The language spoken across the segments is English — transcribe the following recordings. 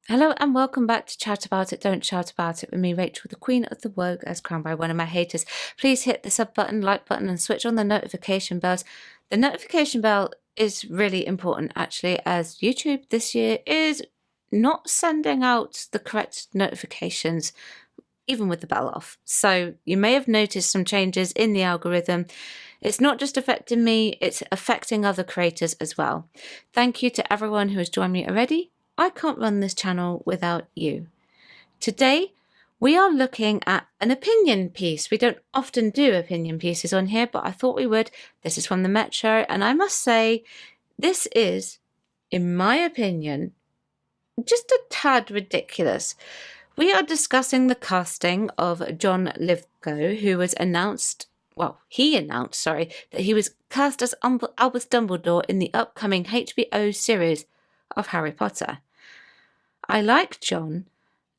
Hello and welcome back to Chat About It, Don't Shout About It with me, Rachel, the Queen of the Woke, as crowned by one of my haters. Please hit the sub button, like button, and switch on the notification bells. The notification bell is really important, actually, as YouTube this year is not sending out the correct notifications, even with the bell off. So you may have noticed some changes in the algorithm. It's not just affecting me, it's affecting other creators as well. Thank you to everyone who has joined me already. I can't run this channel without you. Today, we are looking at an opinion piece. We don't often do opinion pieces on here, but I thought we would. This is from the Metro, and I must say, this is, in my opinion, just a tad ridiculous. We are discussing the casting of John Lithgow, who was he announced, that he was cast as Albus Dumbledore in the upcoming HBO series of Harry Potter. I like John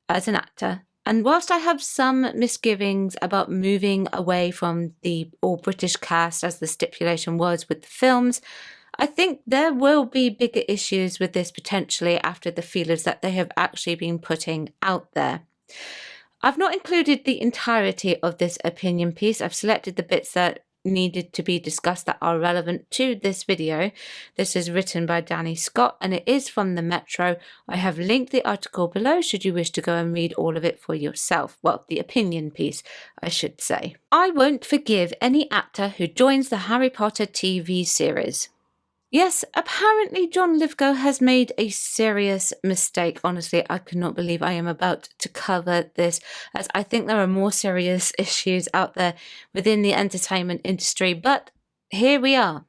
as an actor, and whilst I have some misgivings about moving away from the all-British cast as the stipulation was with the films, I think there will be bigger issues with this potentially after the feelers that they have actually been putting out there. I've not included the entirety of this opinion piece. I've selected the bits that needed to be discussed that are relevant to this video. This is written by Danny Scott and it is from the Metro. I have linked the article below should you wish to go and read all of it for yourself. Well, the opinion piece, I should say. I won't forgive any actor who joins the Harry Potter TV series. Yes, apparently John Lithgow has made a serious mistake. Honestly, I cannot believe I am about to cover this, as I think there are more serious issues out there within the entertainment industry, but here we are.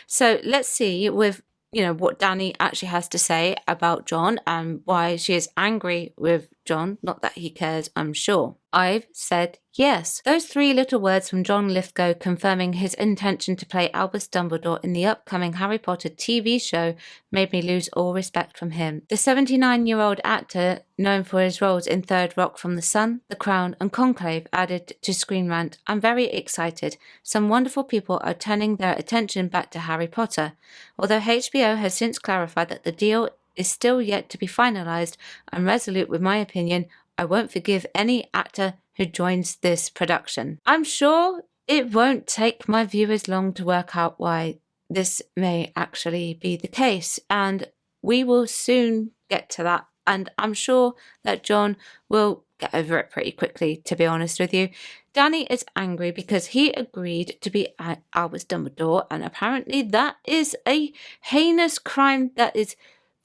So let's see with what Danny actually has to say about John and why she is angry with John. Not that he cares, I'm sure. I've said yes. Those three little words from John Lithgow confirming his intention to play Albus Dumbledore in the upcoming Harry Potter TV show made me lose all respect from him. The 79-year-old actor, known for his roles in Third Rock from the Sun, The Crown and Conclave, added to Screen Rant, "I'm very excited. Some wonderful people are turning their attention back to Harry Potter. Although HBO has since clarified that the deal is still yet to be finalised, I'm resolute with my opinion. I won't forgive any actor who joins this production." I'm sure it won't take my viewers long to work out why this may actually be the case, and we will soon get to that. And I'm sure that John will get over it pretty quickly, to be honest with you. Danny is angry because he agreed to be Albus Dumbledore, and apparently that is a heinous crime that is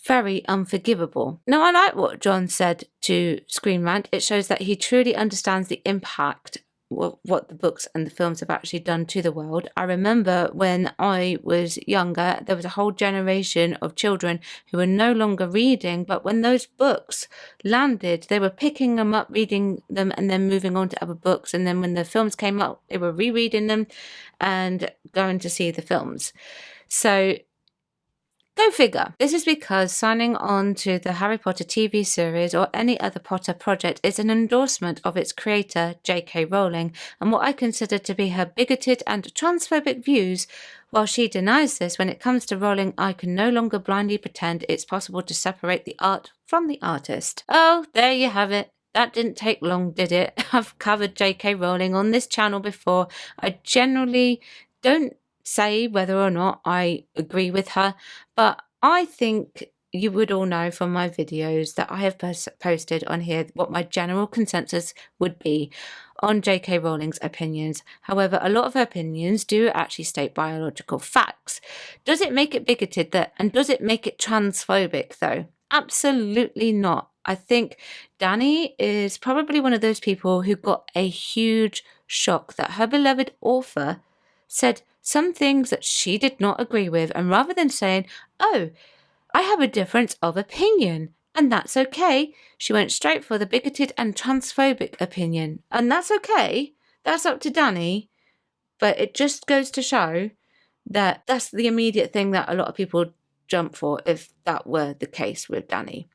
very unforgivable. Now, I like what John said to Screen Rant. It shows that he truly understands the impact what the books and the films have actually done to the world. I remember when I was younger, there was a whole generation of children who were no longer reading, but when those books landed, they were picking them up, reading them, and then moving on to other books. And then when the films came out, they were rereading them and going to see the films. So go figure. This is because signing on to the Harry Potter TV series or any other Potter project is an endorsement of its creator, J.K. Rowling, and what I consider to be her bigoted and transphobic views. While she denies this, when it comes to Rowling, I can no longer blindly pretend it's possible to separate the art from the artist. Oh, there you have it. That didn't take long, did it? I've covered J.K. Rowling on this channel before. I generally don't say whether or not I agree with her, but I think you would all know from my videos that I have posted on here what my general consensus would be on J.K. Rowling's opinions. However, a lot of her opinions do actually state biological facts. Does it make it bigoted and does it make it transphobic though? Absolutely not. I think Danny is probably one of those people who got a huge shock that her beloved author said some things that she did not agree with, and rather than saying, "Oh, I have a difference of opinion, and that's okay," she went straight for the bigoted and transphobic opinion. And that's okay. That's up to Danny. But it just goes to show that that's the immediate thing that a lot of people jump for if that were the case with Danny.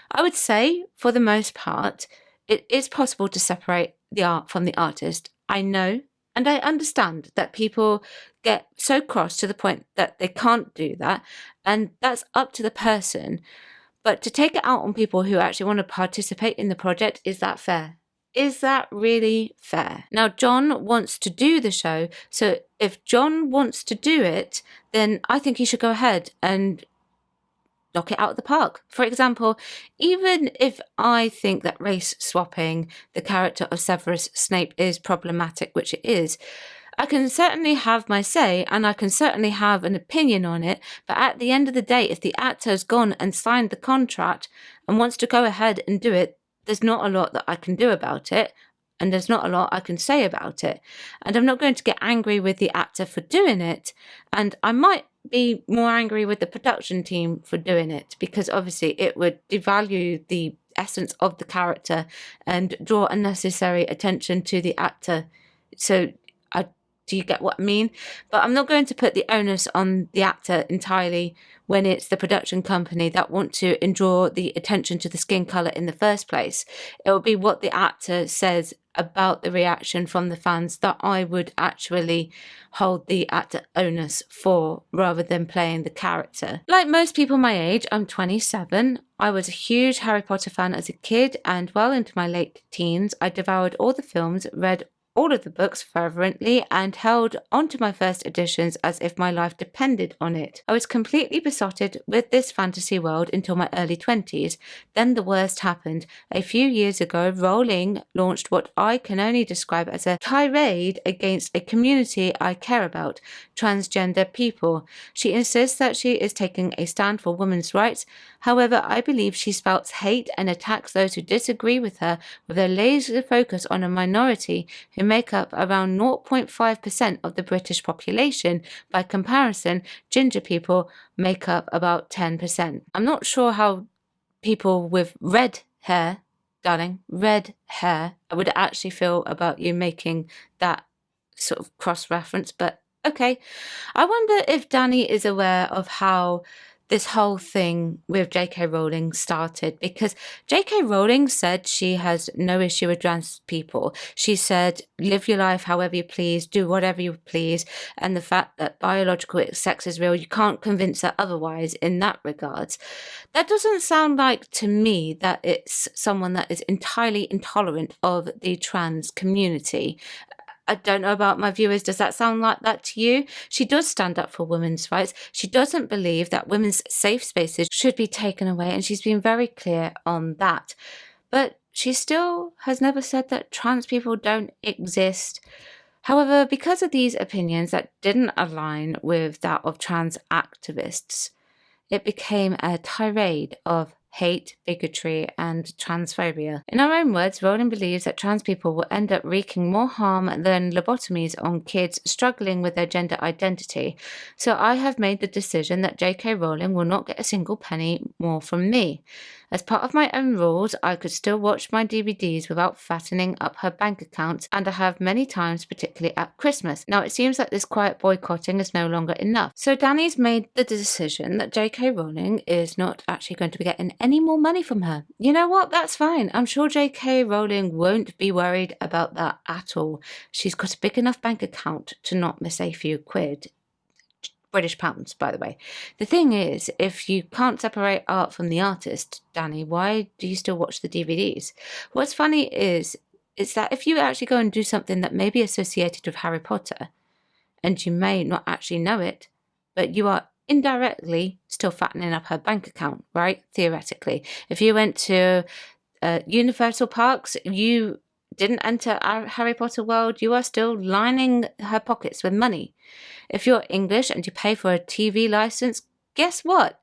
I would say, for the most part, it is possible to separate the art from the artist. I know and I understand that people get so cross to the point that they can't do that, and that's up to the person. But to take it out on people who actually want to participate in the project, is that fair? Is that really fair? Now, John wants to do the show, so if John wants to do it, then I think he should go ahead and knock it out of the park. For example, even if I think that race swapping the character of Severus Snape is problematic, which it is, I can certainly have my say and I can certainly have an opinion on it, but at the end of the day, if the actor has gone and signed the contract and wants to go ahead and do it, there's not a lot that I can do about it, and there's not a lot I can say about it. And I'm not going to get angry with the actor for doing it, and I might be more angry with the production team for doing it, because obviously it would devalue the essence of the character and draw unnecessary attention to the actor. So do you get what I mean? But I'm not going to put the onus on the actor entirely when it's the production company that want to draw the attention to the skin colour in the first place. It will be what the actor says about the reaction from the fans that I would actually hold the actor onus for, rather than playing the character. Like most people my age, I'm 27. I was a huge Harry Potter fan as a kid, and well into my late teens, I devoured all the films, read all of the books fervently, and held onto my first editions as if my life depended on it. I was completely besotted with this fantasy world until my early 20s. Then the worst happened. A few years ago, Rowling launched what I can only describe as a tirade against a community I care about, transgender people. She insists that she is taking a stand for women's rights. However, I believe she spouts hate and attacks those who disagree with her with a laser focus on a minority who make up around 0.5% of the British population. By comparison, ginger people make up about 10%. I'm not sure how people with red hair, darling, red hair, would actually feel about you making that sort of cross-reference, but okay. I wonder if Danny is aware of how this whole thing with J.K. Rowling started, because J.K. Rowling said she has no issue with trans people. She said, live your life however you please, do whatever you please, and the fact that biological sex is real, you can't convince her otherwise in that regards. That doesn't sound like to me that it's someone that is entirely intolerant of the trans community. I don't know about my viewers. Does that sound like that to you? She does stand up for women's rights. She doesn't believe that women's safe spaces should be taken away, and she's been very clear on that. But she still has never said that trans people don't exist. However, because of these opinions that didn't align with that of trans activists, it became a tirade of hate, bigotry, and transphobia. In her own words, Rowling believes that trans people will end up wreaking more harm than lobotomies on kids struggling with their gender identity. So I have made the decision that J.K. Rowling will not get a single penny more from me. As part of my own rules, I could still watch my DVDs without fattening up her bank account, and I have many times, particularly at Christmas. Now, it seems like this quiet boycotting is no longer enough. So Danny's made the decision that J.K. Rowling is not actually going to be getting any more money from her. You know what? That's fine. I'm sure J.K. Rowling won't be worried about that at all. She's got a big enough bank account to not miss a few quid. British pounds, by the way. The thing is, if you can't separate art from the artist, Danny, why do you still watch the DVDs? What's funny is that if you actually go and do something that may be associated with Harry Potter, and you may not actually know it, but you are indirectly still fattening up her bank account, right? Theoretically. If you went to Universal Parks, you didn't enter our Harry Potter world, you are still lining her pockets with money. If you're English and you pay for a TV license, guess what?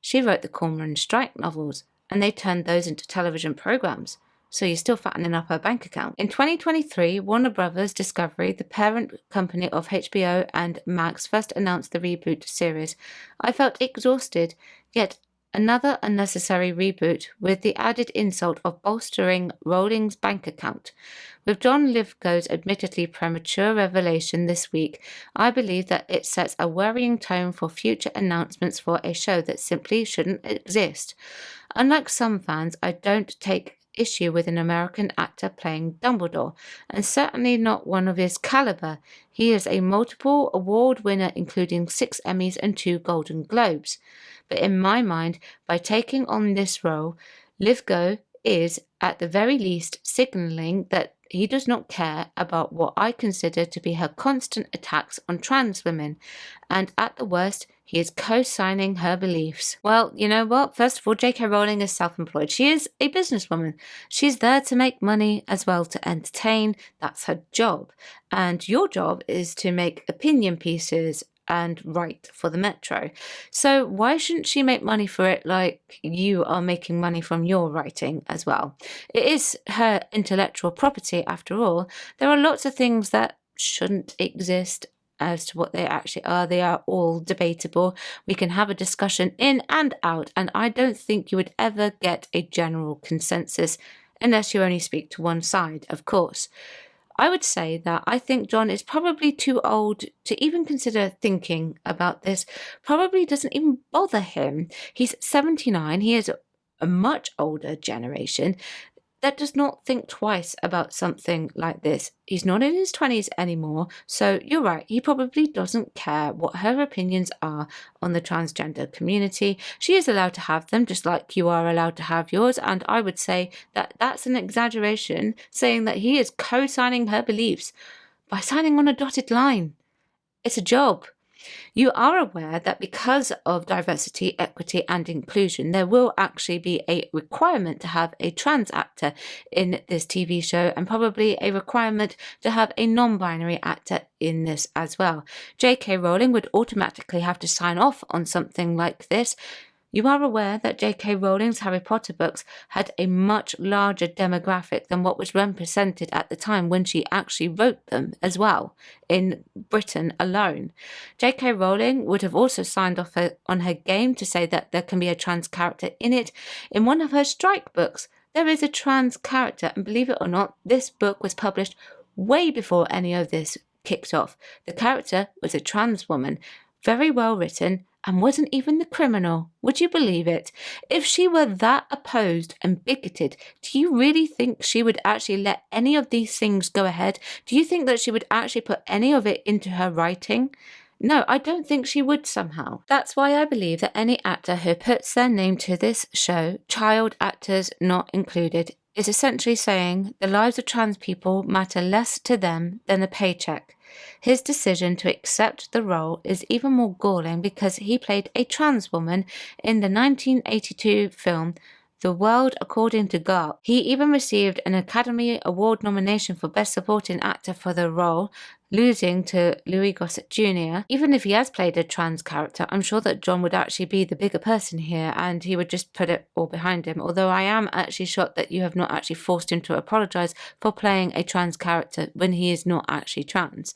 She wrote the Cormoran Strike novels, and they turned those into television programs. So you're still fattening up her bank account. In 2023, Warner Brothers Discovery, the parent company of HBO and Max, first announced the reboot series. I felt exhausted, yet another unnecessary reboot with the added insult of bolstering Rowling's bank account. With John Lithgow's admittedly premature revelation this week, I believe that it sets a worrying tone for future announcements for a show that simply shouldn't exist. Unlike some fans, I don't take issue with an American actor playing Dumbledore, and certainly not one of his caliber. He is a multiple award winner, including 6 Emmys and 2 Golden Globes. But in my mind, by taking on this role, Lithgow is, at the very least, signalling that he does not care about what I consider to be her constant attacks on trans women, and at the worst, he is co-signing her beliefs. Well, you know what? First of all, J.K. Rowling is self-employed. She is a businesswoman. She's there to make money as well to entertain. That's her job. And your job is to make opinion pieces and write for the Metro. So why shouldn't she make money for it like you are making money from your writing as well? It is her intellectual property after all. There are lots of things that shouldn't exist. As to what they actually are, they are all debatable. We can have a discussion in and out, and I don't think you would ever get a general consensus unless you only speak to one side, of course. I would say that I think John is probably too old to even consider thinking about this, probably doesn't even bother him. He's 79, he is a much older generation that does not think twice about something like this. He's not in his 20s anymore, so you're right, he probably doesn't care what her opinions are on the transgender community. She is allowed to have them, just like you are allowed to have yours, and I would say that that's an exaggeration, saying that he is co-signing her beliefs by signing on a dotted line. It's a job. You are aware that because of diversity, equity, and inclusion, there will actually be a requirement to have a trans actor in this TV show, and probably a requirement to have a non-binary actor in this as well. J.K. Rowling would automatically have to sign off on something like this. You are aware that J.K. Rowling's Harry Potter books had a much larger demographic than what was represented at the time when she actually wrote them as well, in Britain alone. J.K. Rowling would have also signed off on her game to say that there can be a trans character in it. In one of her strike books, there is a trans character, and believe it or not, this book was published way before any of this kicked off. The character was a trans woman, very well written, and wasn't even the criminal. Would you believe it? If she were that opposed and bigoted, do you really think she would actually let any of these things go ahead? Do you think that she would actually put any of it into her writing? No, I don't think she would somehow. That's why I believe that any actor who puts their name to this show, child actors not included, is essentially saying the lives of trans people matter less to them than the paycheck. His decision to accept the role is even more galling because he played a trans woman in the 1982 film The World According to Garp. He even received an Academy Award nomination for Best Supporting Actor for the role, losing to Louis Gossett Jr. Even if he has played a trans character, I'm sure that John would actually be the bigger person here, and he would just put it all behind him. Although I am actually shocked that you have not actually forced him to apologise for playing a trans character when he is not actually trans.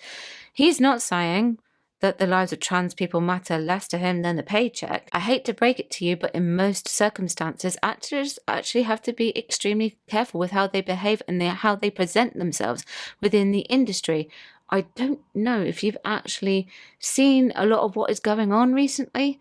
He's not saying that the lives of trans people matter less to him than the paycheck. I hate to break it to you, but in most circumstances, actors actually have to be extremely careful with how they behave and how they present themselves within the industry. I don't know if you've actually seen a lot of what is going on recently.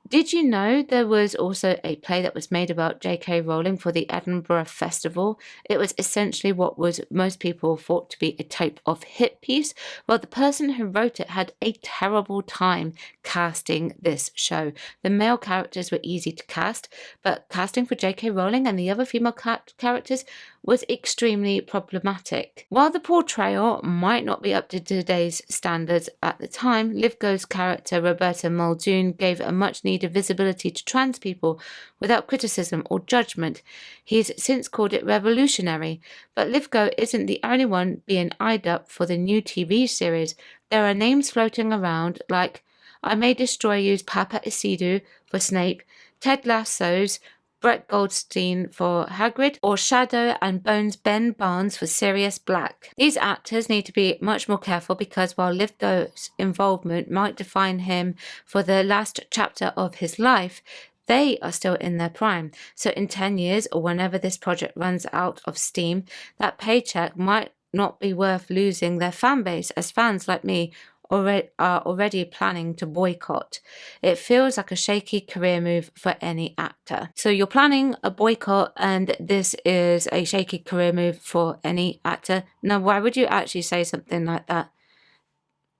Did you know there was also a play that was made about J.K. Rowling for the Edinburgh Festival? It was essentially what was most people thought to be a type of hit piece. Well, the person who wrote it had a terrible time casting this show. The male characters were easy to cast, but casting for J.K. Rowling and the other female characters was extremely problematic. While the portrayal might not be up to today's standards at the time, Lithgow's character Roberta Muldoon gave a much-needed visibility to trans people without criticism or judgment. He's since called it revolutionary, but Lithgow isn't the only one being eyed up for the new TV series. There are names floating around like I May Destroy You's Papa Isidore for Snape, Ted Lasso's Brett Goldstein for Hagrid, or Shadow and Bones Ben Barnes for Sirius Black. These actors need to be much more careful because while Lithgow's involvement might define him for the last chapter of his life, they are still in their prime. So in 10 years or whenever this project runs out of steam, that paycheck might not be worth losing their fan base, as fans like me already planning to boycott. It feels like a shaky career move for any actor. So you're planning a boycott, and this is a shaky career move for any actor. Now, why would you actually say something like that?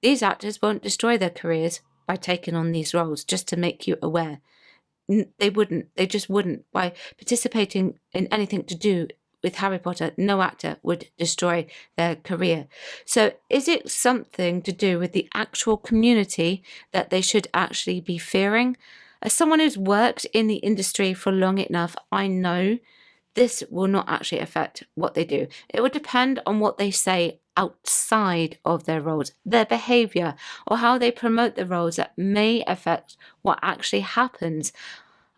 These actors won't destroy their careers by taking on these roles, just to make you aware. They wouldn't. They just wouldn't. By participating in anything to do with Harry Potter, no actor would destroy their career. So is it something to do with the actual community that they should actually be fearing? As someone who's worked in the industry for long enough, I know this will not actually affect what they do. It would depend on what they say outside of their roles, their behaviour, or how they promote the roles that may affect what actually happens.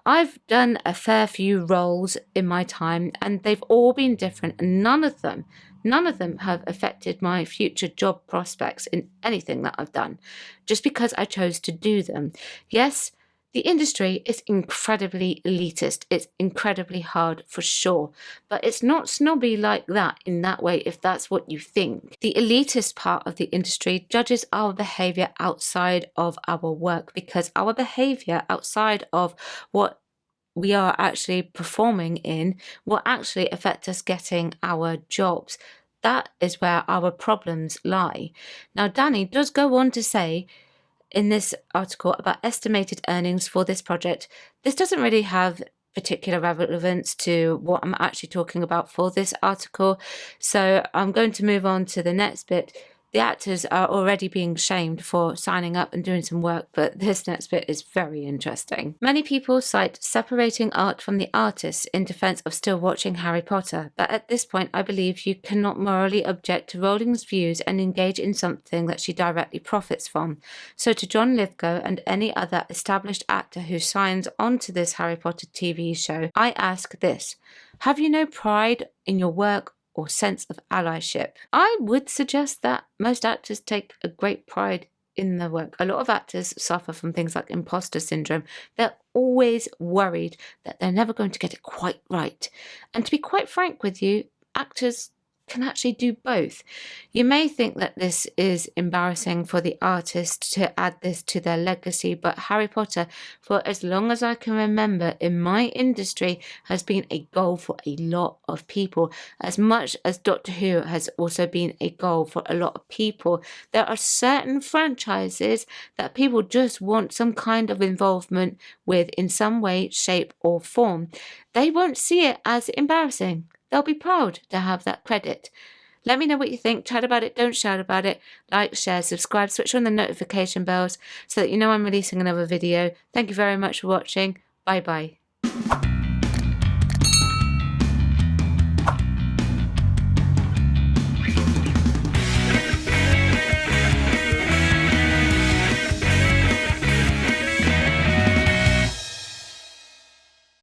I've done a fair few roles in my time, and they've all been different, and none of them have affected my future job prospects in anything that I've done, just because I chose to do them. Yes, the industry is incredibly elitist. It's incredibly hard for sure, but it's not snobby like that in that way, if that's what you think. The elitist part of the industry judges our behavior outside of our work, because our behavior outside of what we are actually performing in will actually affect us getting our jobs. That is where our problems lie. Now, Danny does go on to say in this article about estimated earnings for this project. This doesn't really have particular relevance to what I'm actually talking about for this article, so I'm going to move on to the next bit. The actors are already being shamed for signing up and doing some work, but this next bit is very interesting. Many people cite separating art from the artist in defense of still watching Harry Potter, but at this point I believe you cannot morally object to Rowling's views and engage in something that she directly profits from. So to John Lithgow and any other established actor who signs on to this Harry Potter TV show, I ask this: have you no pride in your work or sense of allyship? I would suggest that most actors take a great pride in their work. A lot of actors suffer from things like imposter syndrome. They're always worried that they're never going to get it quite right. And to be quite frank with you, actors can actually do both. You may think that this is embarrassing for the artist to add this to their legacy, but Harry Potter, for as long as I can remember in my industry, has been a goal for a lot of people, as much as Doctor Who has also been a goal for a lot of people. There are certain franchises that people just want some kind of involvement with in some way, shape or form. They won't see it as embarrassing. They'll be proud to have that credit. Let me know what you think. Chat about it, don't shout about it. Like, share, subscribe, switch on the notification bells so that you know I'm releasing another video. Thank you very much for watching. Bye bye.